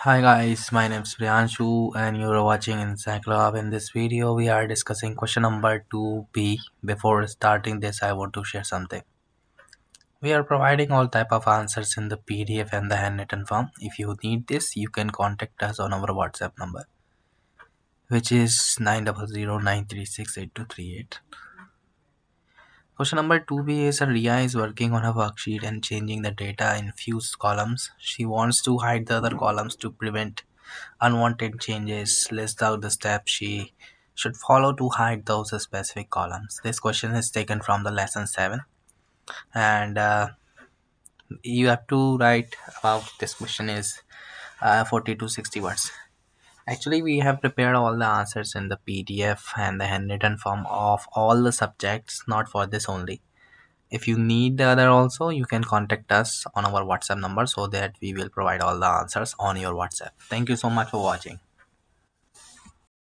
Hi guys, my name is Priyanshu and you're watching Encyclopedia. In this video, we are discussing question number 2B. Before starting this, I want to share something. We are providing all type of answers in the PDF and the handwritten form. If you need this, you can contact us on our WhatsApp number, which is 9009368 Question number 2B is Ria is working on a worksheet and changing the data in few columns. She wants to hide the other columns to prevent unwanted changes. List out the steps she should follow to hide those specific columns. This question is taken from the lesson 7 and you have to write about this question is 40 to 60 words. Actually, we have prepared all the answers in the PDF and the handwritten form of all the subjects, not for this only. If you need the other also, you can contact us on our WhatsApp number so that we will provide all the answers on your WhatsApp. Thank you so much for watching.